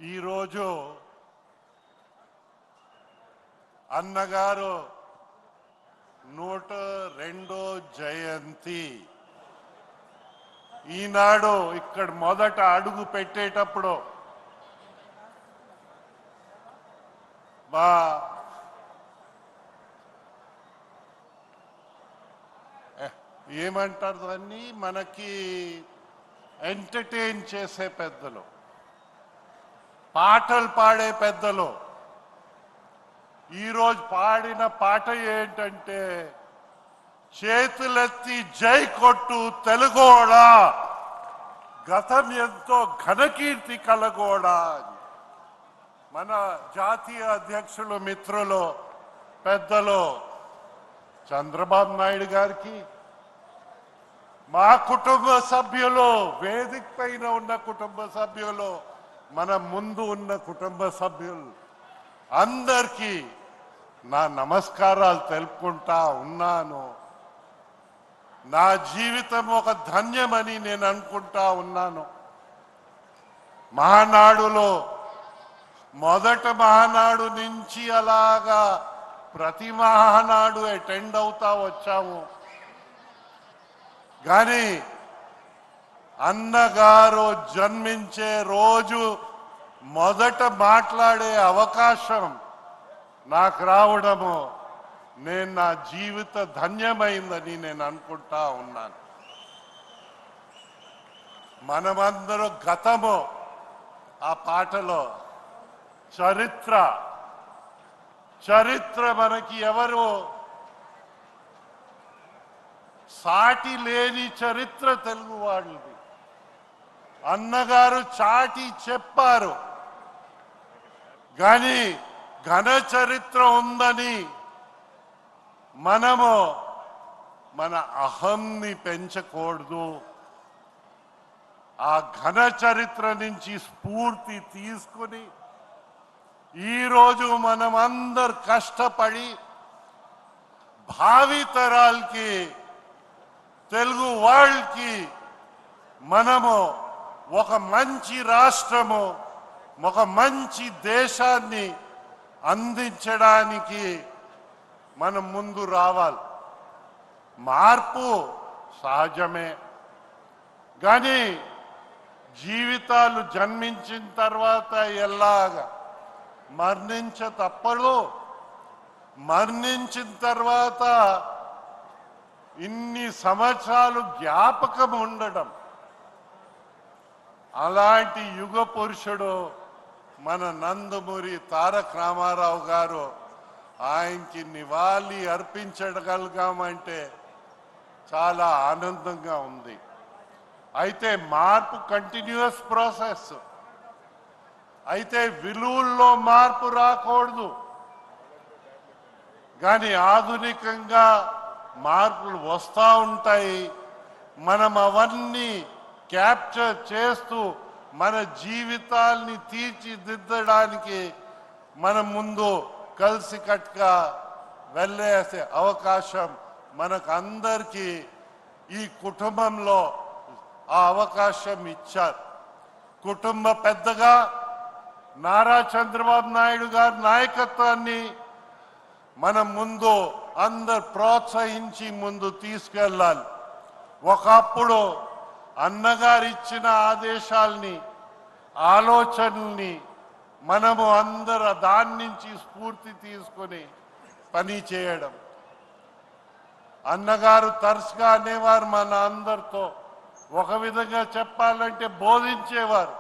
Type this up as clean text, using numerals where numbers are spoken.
ఈరోజు అన్నగారు 102వ జయంతి. ఈనాడు ఇక్కడ మొదట అడుగు పెట్టేటప్పుడు మా ఏమంటారు దాన్ని, మనకి ఎంటర్టైన్ చేసే పెద్దలు, పాటలు పాడే పెద్దలు ఈరోజు పాడిన పాట ఏంటంటే, చేతులెత్తి జై కొట్టు తెలుగోడా, గతం ఎంతో ఘనకీర్తి కలగోడా. మన జాతీయ అధ్యక్షులు మిత్రులు పెద్దలు చంద్రబాబు నాయుడు గారికి, మా కుటుంబ సభ్యులు, వేదిక పైన ఉన్న కుటుంబ సభ్యులు, మన ముందు ఉన్న కుటుంబ సభ్యులు అందరికీ నా నమస్కారాలు తెలుపుకుంటా ఉన్నాను. నా జీవితం ఒక ధన్యమని నేను అనుకుంటా ఉన్నాను. మహానాడులో మొదట మహానాడు నుంచి అలాగా ప్రతి మహానాడు అటెండ్ అవుతా వచ్చాము. కానీ అన్నగారు జన్మించే రోజు మొదట మాట్లాడే అవకాశం నాకు రావడము నేను నా జీవిత ధన్యమైందని నేను అనుకుంటా ఉన్నాను. మనమందరూ గతము, ఆ పాటలో చరిత్ర మనకి ఎవరు సాటి లేని చరిత్ర తెలుగు వాళ్ళది. అన్నగారు చాటి చెప్పారు, కానీ ఘన చరిత్ర ఉందని మనము మన అహంని పెంచకూడదు. ఆ ఘన చరిత్ర నుంచి స్ఫూర్తి తీసుకుని ఈరోజు మనం అందరు కష్టపడి భావితరాలకి, తెలుగు వరల్డ్కి మనము ఒక మంచి రాష్ట్రము, ఒక మంచి దేశాన్ని అందించడానికి మనం ముందు రావాలి. మార్పు సహజమే, కానీ జీవితాలు జన్మించిన తర్వాత ఎలాగా తప్పదు. మరణించిన తర్వాత ఇన్ని సంవత్సరాలు జ్ఞాపకం ఉండడం, అలాంటి యుగ పురుషుడు మన నందమూరి తారక రామారావు గారు. ఆయనకి నివాళి అర్పించగలిగామంటే చాలా ఆనందంగా ఉంది. అయితే మార్పు కంటిన్యూస్ ప్రాసెస్. అయితే విలువల్లో మార్పు రాకూడదు, కానీ ఆధునికంగా మార్పులు వస్తూ ఉంటాయి. మనం అవన్నీ క్యాప్చర్ చేస్తూ మన జీవితాల్ని తీర్చిదిద్దడానికి మన ముందు కలిసికట్టుగా వెళ్ళేసే అవకాశం మనకు అందరికీ ఈ కుటుంబంలో ఆ అవకాశం ఇచ్చారు. కుటుంబ పెద్దగా నారా చంద్రబాబు నాయుడు గారి నాయకత్వాన్ని మనం ముందు అందరు ప్రోత్సహించి ముందు తీసుకెళ్ళాలి. ఒకప్పుడు అన్నగారు ఇచ్చిన ఆదేశాల్ని, ఆలోచనల్ని మనము అందరు దాని నుంచి స్ఫూర్తి తీసుకొని పని చేయడం. అన్నగారు తరచుగా అనేవారు మన అందరితో, ఒక విధంగా చెప్పాలంటే బోధించేవారు.